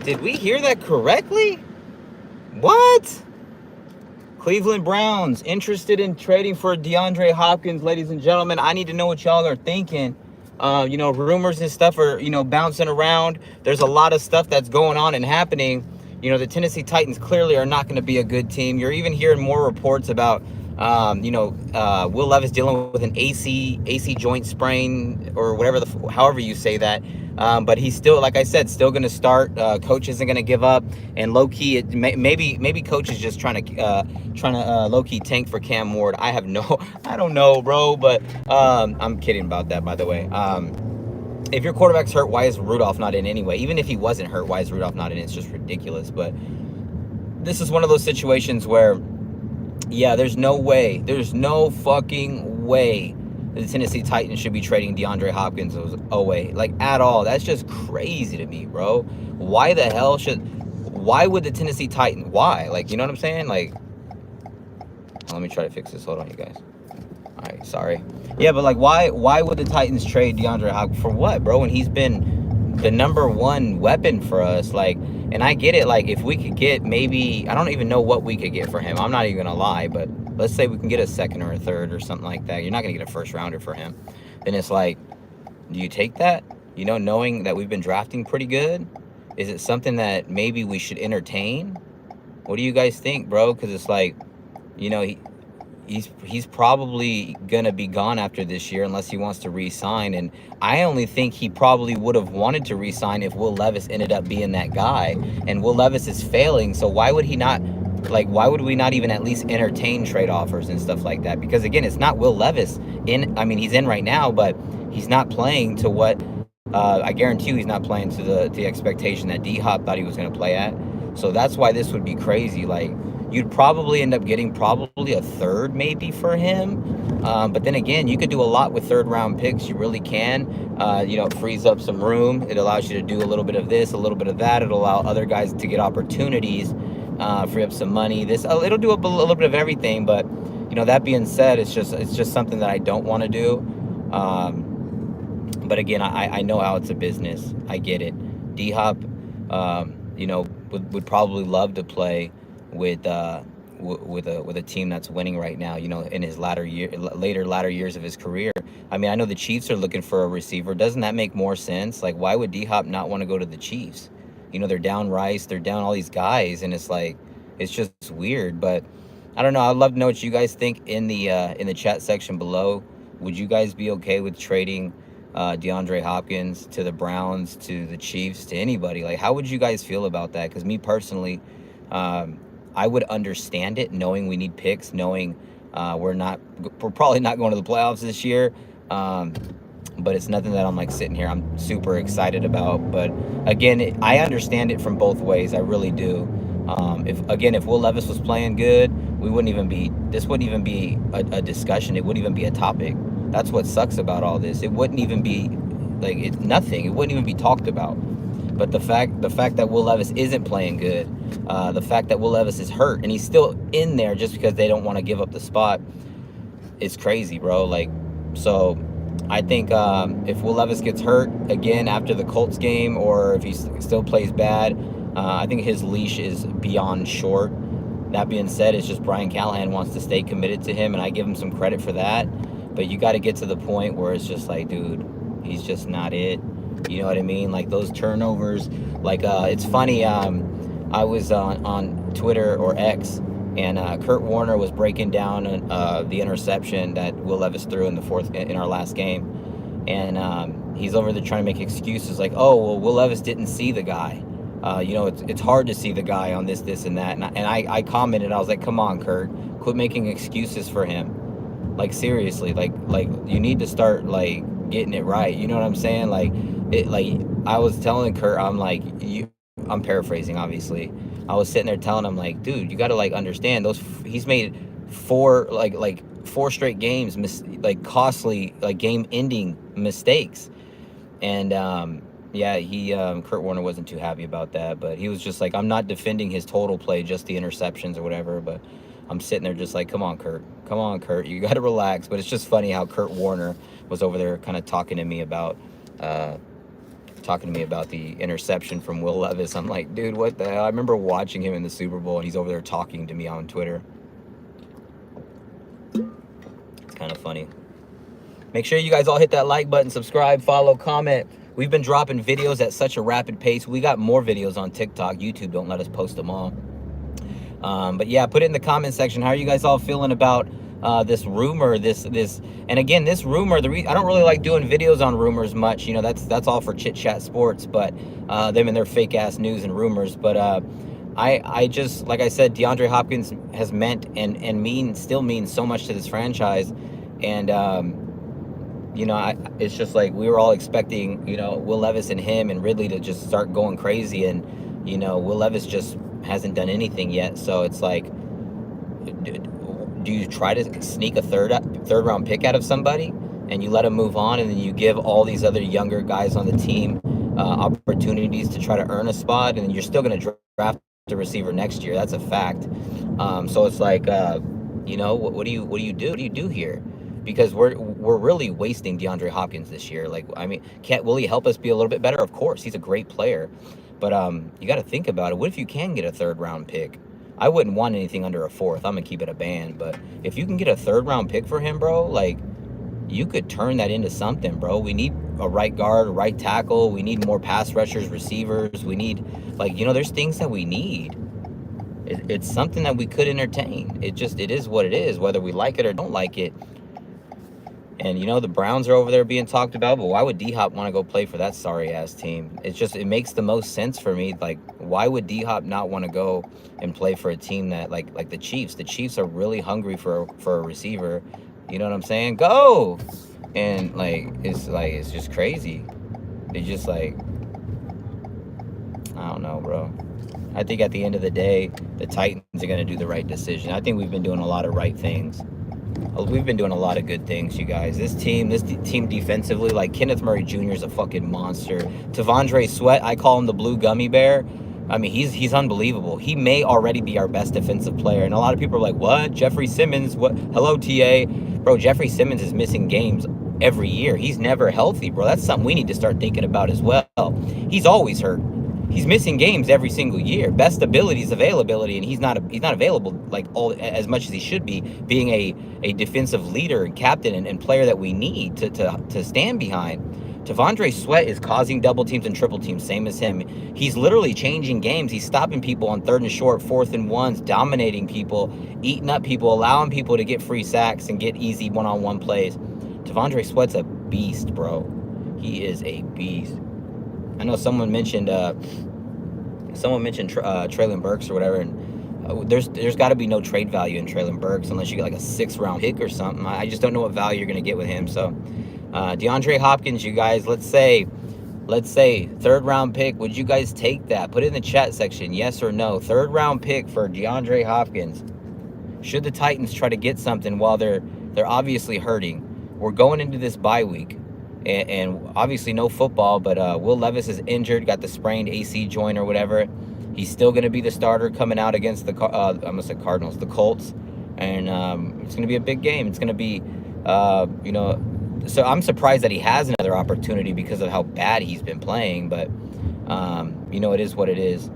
Did we hear that correctly? What? Cleveland Browns interested in trading for DeAndre Hopkins, ladies and gentlemen. I need to know what y'all are thinking. Rumors and stuff are, bouncing around. There's a lot of stuff that's going on and happening. The Tennessee Titans clearly are not going to be a good team. You're even hearing more reports about, Will Levis dealing with an AC joint sprain or whatever, however you say that. But he's still, like I said, still going to start. Coach isn't going to give up, and low key, maybe coach is just trying to low key tank for Cam Ward. I don't know, bro. But I'm kidding about that, by the way. If your quarterback's hurt, why is Rudolph not in anyway? Even if he wasn't hurt, why is Rudolph not in? It's just ridiculous. But this is one of those situations where, yeah, there's no fucking way the Tennessee Titans should be trading DeAndre Hopkins away, like, at all. That's just crazy to me, bro. Why would the Tennessee Titans, why? Like, you know what I'm saying? Like, let me try to fix this. Hold on, you guys. All right, sorry. Yeah, but like, why would the Titans trade DeAndre Hopkins for what, bro? When he's been the number one weapon for us, like, and I get it. Like, if we could get maybe, I don't even know what we could get for him. I'm not even gonna lie, but let's say we can get a second or a third or something like that. You're not gonna get a first rounder for him. Then it's like, do you take that? Knowing that we've been drafting pretty good, is it something that maybe we should entertain? What do you guys think, bro? Because it's like, he's probably gonna be gone after this year unless he wants to re-sign, and I only think he probably would have wanted to re-sign if Will Levis ended up being that guy, and Will Levis is failing, so why would we not even at least entertain trade offers and stuff like that? Because again, it's not Will Levis he's in right now, but he's not playing to what I guarantee you he's not playing to the expectation that D-Hop thought he was going to play at. So that's why this would be crazy. Like, you'd probably end up getting probably a third maybe for him. But then again, you could do a lot with third round picks. You really can. It frees up some room. It allows you to do a little bit of this, a little bit of that. It'll allow other guys to get opportunities, free up some money. It'll do a little bit of everything. But, that being said, it's just something that I don't want to do. But again, I know how it's a business. I get it. D-Hop, would probably love to play with a team that's winning right now, in his latter years of his career. I know the Chiefs are looking for a receiver. Doesn't that make more sense? Like, why would D-Hop not want to go to the Chiefs? They're down Rice, they're down all these guys, and it's like, it's just weird. But I don't know. I'd love to know what you guys think in the chat section below. Would you guys be okay with trading DeAndre Hopkins to the Browns, to the Chiefs, to anybody? Like, how would you guys feel about that? Because me personally, I would understand it, knowing we need picks, knowing we're probably not going to the playoffs this year. But it's nothing that I'm like sitting here I'm super excited about. But again, I understand it from both ways. I really do. If Will Levis was playing good, this wouldn't even be a discussion. It wouldn't even be a topic. That's what sucks about all this. It wouldn't even be like, it's nothing. It wouldn't even be talked about. But the fact that Will Levis isn't playing good, the fact that Will Levis is hurt and he's still in there just because they don't want to give up the spot, is crazy, bro. Like, so I think if Will Levis gets hurt again after the Colts game, or if he still plays bad, I think his leash is beyond short. That being said, it's just Brian Callahan wants to stay committed to him, and I give him some credit for that. But you got to get to the point where it's just like, dude, he's just not it. You know what I mean? Like, those turnovers. Like, it's funny. I was on Twitter or X, and Kurt Warner was breaking down the interception that Will Levis threw in our last game, and he's over there trying to make excuses like, oh, well, Will Levis didn't see the guy. It's hard to see the guy on this, and that. And I commented, I was like, come on, Kurt, quit making excuses for him. Like, seriously, like you need to start like getting it right. You know what I'm saying? Like I was telling Kurt, I'm paraphrasing, obviously. I was sitting there telling him, like, dude, you got to like understand he's made four straight games, costly, like, game-ending mistakes. And Kurt Warner wasn't too happy about that, but he was just like, I'm not defending his total play, just the interceptions or whatever. But I'm sitting there just like, come on, Kurt, you got to relax. But it's just funny how Kurt Warner was over there kind of talking to me about talking to me about the interception from Will Levis. I'm like, dude, what the hell? I remember watching him in the Super Bowl, and he's over there talking to me on Twitter. It's kind of funny. Make sure you guys all hit that like button, subscribe, follow, comment. We've been dropping videos at such a rapid pace. We got more videos on TikTok. YouTube don't let us post them all. But yeah, put it in the comment section. How are you guys all feeling about this rumor? This and again, this rumor. I don't really like doing videos on rumors much. You know, that's all for Chit Chat Sports. But them and their fake ass news and rumors. But I just, like I said, DeAndre Hopkins has meant and still means so much to this franchise, and you know, it's just like we were all expecting, you know, Will Levis and him and Ridley to just start going crazy, and you know, Will Levis just hasn't done anything yet. So it's like, do you try to sneak a third round pick out of somebody and you let him move on, and then you give all these other younger guys on the team opportunities to try to earn a spot, and then you're still going to draft a receiver next year? That's a fact. So it's like, you know, what do you do here? Because we're really wasting DeAndre Hopkins this year. Like, I mean, will he help us be a little bit better? Of course, he's a great player. But you got to think about it. What if you can get a third round pick? I wouldn't want anything under a fourth. I'm going to keep it a band. But if you can get a third round pick for him, bro, like, you could turn that into something, bro. We need a right guard, a right tackle. We need more pass rushers, receivers. We need, like, you know, there's things that we need. It's something that we could entertain. It is what it is, whether we like it or don't like it. And, you know, the Browns are over there being talked about, but why would D-Hop want to go play for that sorry-ass team? It makes the most sense for me. Like, why would D-Hop not want to go and play for a team that, like the Chiefs? The Chiefs are really hungry for a receiver. You know what I'm saying? Go! And, it's just crazy. They just, like, I don't know, bro. I think at the end of the day, the Titans are going to do the right decision. I think we've been doing a lot of right things. We've been doing a lot of good things, you guys. This team defensively, like, Kenneth Murray Jr. is a fucking monster. T'Vondre Sweat, I call him the blue gummy bear. I mean, he's unbelievable. He may already be our best defensive player. And a lot of people are like, what? Jeffrey Simmons? What? Hello, TA. Bro, Jeffrey Simmons is missing games every year. He's never healthy, bro. That's something we need to start thinking about as well. He's always hurt. He's missing games every single year. Best ability is availability, and he's not available like as much as he should be, being a defensive leader and captain and player that we need to stand behind. T'Vondre Sweat is causing double teams and triple teams, same as him. He's literally changing games. He's stopping people on 3rd and short, 4th and 1s, dominating people, eating up people, allowing people to get free sacks and get easy one-on-one plays. T'Vondre Sweat's a beast, bro. He is a beast. I know someone mentioned Treylon Burks or whatever, and there's got to be no trade value in Treylon Burks unless you get like a 6th round pick or something. I just don't know what value you're gonna get with him. So DeAndre Hopkins, you guys, let's say 3rd round pick. Would you guys take that? Put it in the chat section, yes or no. 3rd round pick for DeAndre Hopkins. Should the Titans try to get something while they're obviously hurting? We're going into this bye week. And obviously no football, but Will Levis is injured, got the sprained AC joint or whatever. He's still going to be the starter coming out against the Cardinals, the Colts. And it's going to be a big game. It's going to be, you know, so I'm surprised that he has another opportunity because of how bad he's been playing. But, you know, it is what it is.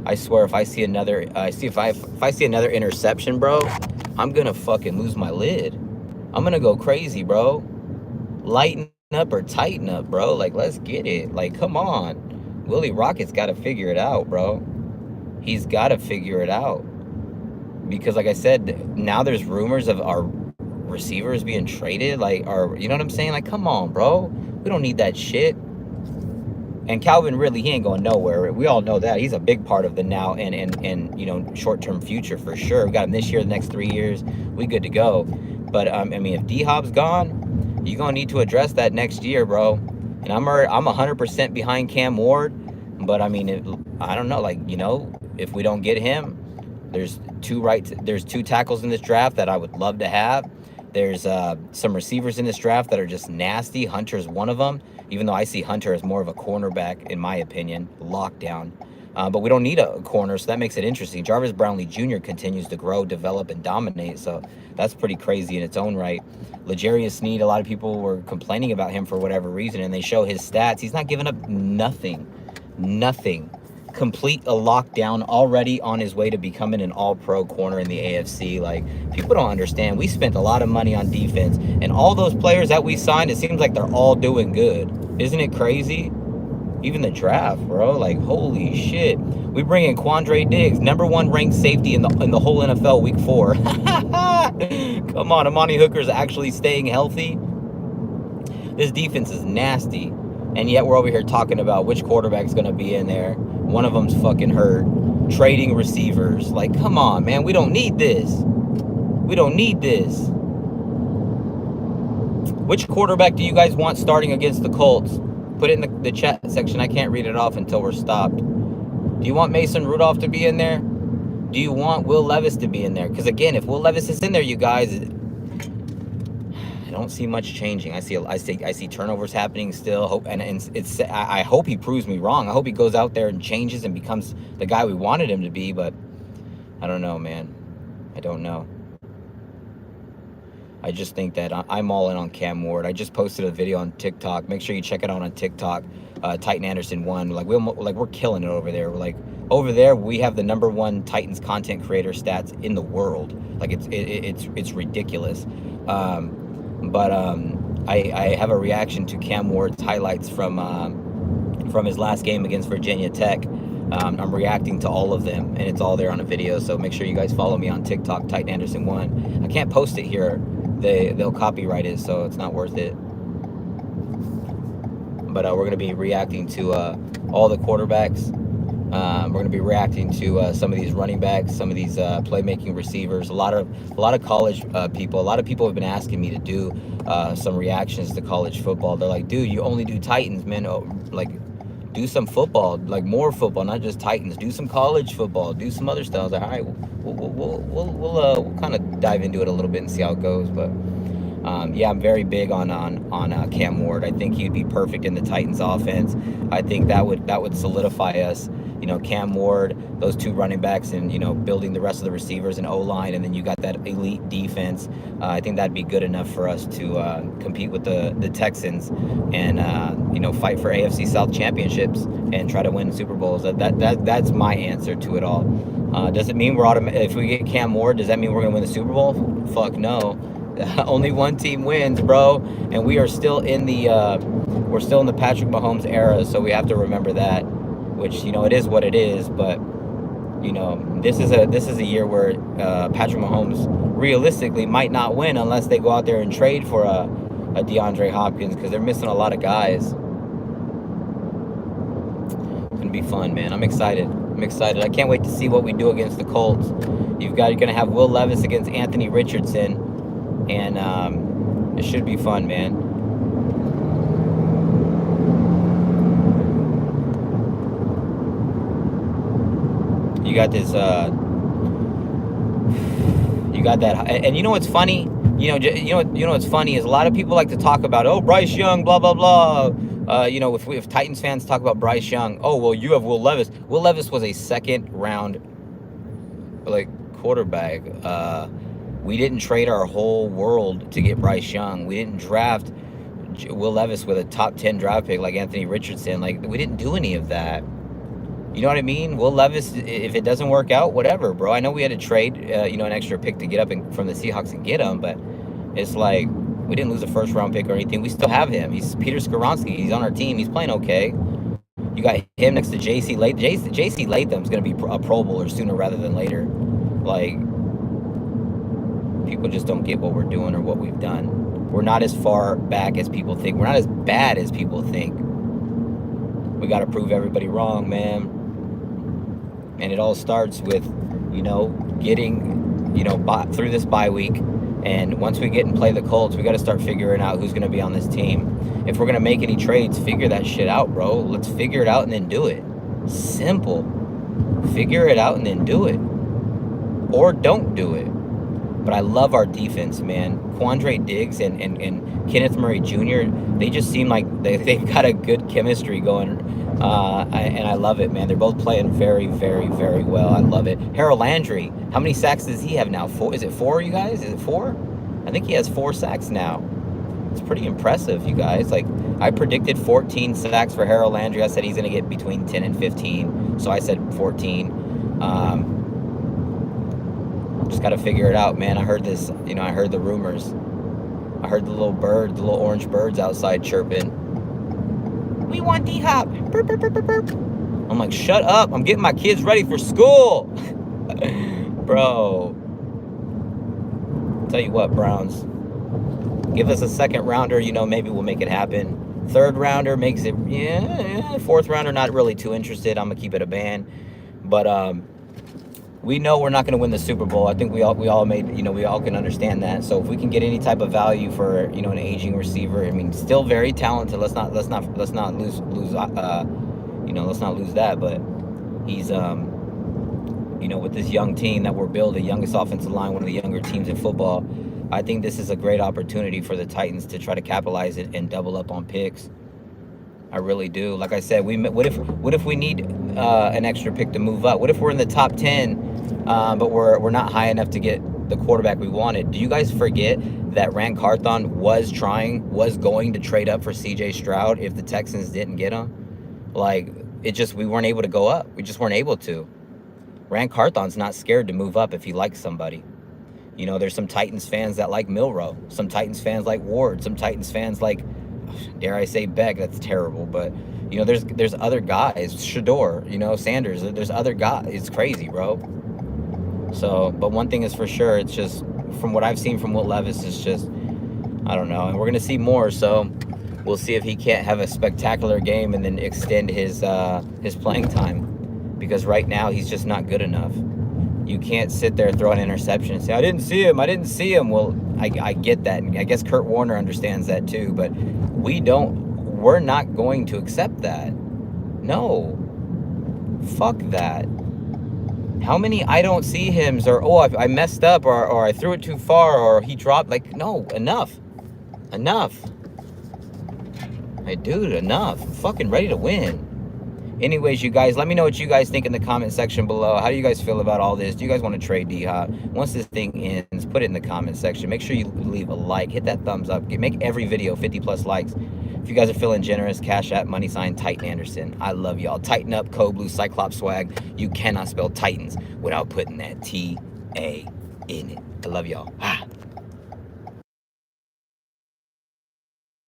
I swear, if I see another, if I see another interception, bro, I'm going to fucking lose my lid. I'm going to go crazy, bro. Lighten up or tighten up, bro. Like, let's get it. Like, come on. Willie Rocket's got to figure it out, bro. He's got to figure it out. Because, like I said, now there's rumors of our receivers being traded. Like, you know what I'm saying? Like, come on, bro. We don't need that shit. And Calvin Ridley, he ain't going nowhere. We all know that. He's a big part of the now and you know, short-term future for sure. We got him this year, the next 3 years. We good to go. But, I mean, if D-Hop's gone, you're going to need to address that next year, bro. And I'm 100% behind Cam Ward. But, I mean, I don't know. Like, you know, if we don't get him, there's two tackles in this draft that I would love to have. There's some receivers in this draft that are just nasty. Hunter's one of them, even though I see Hunter as more of a cornerback, in my opinion, lockdown. But we don't need a corner, so that makes it interesting. Jarvis Brownlee Jr. continues to grow, develop, and dominate, so that's pretty crazy in its own right. Ljarius Sneed, a lot of people were complaining about him for whatever reason, and they show his stats. He's not giving up nothing. Complete a lockdown, already on his way to becoming an all-pro corner in the AFC. Like, people don't understand. We spent a lot of money on defense, and all those players that we signed, it seems like they're all doing good. Isn't it crazy? Even the draft, bro. Like, holy shit. We bring in Quandre Diggs, #1 ranked safety in the whole NFL week 4. Come on, Amani Hooker's actually staying healthy. This defense is nasty. And yet we're over here talking about which quarterback's going to be in there. One of them's fucking hurt. Trading receivers. Like, come on, man. We don't need this. We don't need this. Which quarterback do you guys want starting against the Colts? Put it in the chat section. I can't read it off until we're stopped. Do you want Mason Rudolph to be in there? Do you want Will Levis to be in there? Because again, if Will Levis is in there, you guys, I don't see much changing. I see turnovers happening still. I hope he proves me wrong. I hope he goes out there and changes and becomes the guy we wanted him to be. But I don't know, man. I don't know. I just think that I'm all in on Cam Ward. I just posted a video on TikTok. Make sure you check it out on TikTok. Titan Anderson 1. We're killing it over there. Over there, we have the #1 Titans content creator stats in the world. Like, it's ridiculous. I have a reaction to Cam Ward's highlights from his last game against Virginia Tech. I'm reacting to all of them, and it's all there on a video. So make sure you guys follow me on TikTok, Titan Anderson 1. I can't post it here. They'll copyright it, so it's not worth it. But we're going to be reacting to all the quarterbacks. We're going to be reacting to some of these running backs, some of these playmaking receivers. A lot of college people. A lot of people have been asking me to do some reactions to college football. They're like, dude, you only do Titans, man. Oh, like, do some football, like more football, not just Titans. Do some college football. Do some other stuff. I was like, all right, we'll kind of dive into it a little bit and see how it goes. But yeah, I'm very big on Cam Ward. I think he'd be perfect in the Titans offense. I think that would solidify us. You know, Cam Ward, those 2 running backs, and, you know, building the rest of the receivers and O-line, and then you got that elite defense. I think that'd be good enough for us to compete with the Texans and, you know, fight for AFC South championships and try to win Super Bowls. That's my answer to it all. Does it mean if we get Cam Ward, does that mean we're going to win the Super Bowl? Fuck no. Only one team wins, bro. And we are still in the Patrick Mahomes era, so we have to remember that. Which, you know, it is what it is, but, you know, this is a year where Patrick Mahomes realistically might not win unless they go out there and trade for a DeAndre Hopkins, because they're missing a lot of guys. It's gonna be fun, man. I'm excited. I can't wait to see what we do against the Colts. You're gonna have Will Levis against Anthony Richardson, and it should be fun, man. You got this, you got that, and you know what's funny? You know what's funny is a lot of people like to talk about, oh, Bryce Young, blah, blah, blah. You know, if Titans fans talk about Bryce Young, oh, well, you have Will Levis. Will Levis was a 2nd round, like, quarterback. We didn't trade our whole world to get Bryce Young. We didn't draft Will Levis with a top 10 draft pick like Anthony Richardson. Like, we didn't do any of that. You know what I mean? Will Levis, if it doesn't work out, whatever, bro. I know we had to trade, you know, an extra pick to get up from the Seahawks and get him, but it's like, we didn't lose a 1st-round pick or anything. We still have him. He's Peter Skoronski. He's on our team. He's playing okay. You got him next to J.C. Latham. J.C. Latham's going to be a Pro Bowler sooner rather than later. Like, people just don't get what we're doing or what we've done. We're not as far back as people think. We're not as bad as people think. We got to prove everybody wrong, man. And it all starts with, you know, getting, you know, through this bye week. And once we get and play the Colts, we got to start figuring out who's going to be on this team. If we're going to make any trades, figure that shit out, bro. Let's figure it out and then do it. Simple. Figure it out and then do it. Or don't do it. But I love our defense, man. Quandre Diggs and Kenneth Murray Jr., they just seem like they've got a good chemistry going. And I love it, man. They're both playing very, very, very well. I love it. Harold Landry, how many sacks does he have now? 4? Is it 4, you guys? Is it 4? I think he has 4 sacks now. It's pretty impressive, you guys. Like, I predicted 14 sacks for Harold Landry. I said he's going to get between 10 and 15. So I said 14. Just got to figure it out, man. I heard this, I heard the rumors. I heard the little orange birds outside chirping. We want D-Hop. Burp, burp, burp, burp, burp. I'm like, shut up. I'm getting my kids ready for school. Bro. Tell you what, Browns. Give us a second rounder, maybe we'll make it happen. Third rounder makes it, yeah. Fourth rounder, not really too interested. I'm going to keep it a ban. But we know we're not going to win the Super Bowl. I think we all made, we all can understand that. So if we can get any type of value for, an aging receiver, I mean, still very talented. Let's not lose let's not lose that. But he's, with this young team that we're building, youngest offensive line, one of the younger teams in football, I think this is a great opportunity for the Titans to try to capitalize it and double up on picks. I really do. Like I said, what if we need an extra pick to move up? What if we're in the top 10, but we're not high enough to get the quarterback we wanted? Do you guys forget that Carthon was going to trade up for C.J. Stroud if the Texans didn't get him? Like, we weren't able to go up. We just weren't able to. Carthon's not scared to move up if he likes somebody. There's some Titans fans that like Milroe. Some Titans fans like Ward. Some Titans fans like, dare I say, Beck. That's terrible. But, there's other guys. Shador, Sanders. There's other guys. It's crazy, bro. So, but one thing is for sure. It's just, from what I've seen from Will Levis, it's just, I don't know. And we're going to see more. So, we'll see if he can't have a spectacular game and then extend his playing time. Because right now, he's just not good enough. You can't sit there, throw an interception, and say, I didn't see him. Well, I get that. And I guess Kurt Warner understands that too. But we're not going to accept that. No. Fuck that. How many I don't see hims, or, I messed up, or I threw it too far, or he dropped. Like, no, enough. Hey, dude, enough. I'm fucking ready to win. Anyways, you guys, let me know what you guys think in the comment section below. How do you guys feel about all this? Do you guys want to trade D-Hop? Once this thing ends, put it in the comment section. Make sure you leave a like. Hit that thumbs up. Make every video 50+ likes. If you guys are feeling generous, Cash App, # Titan Anderson. I love y'all. Tighten up, Code Blue, Cyclops swag. You cannot spell Titans without putting that T-A in it. I love y'all.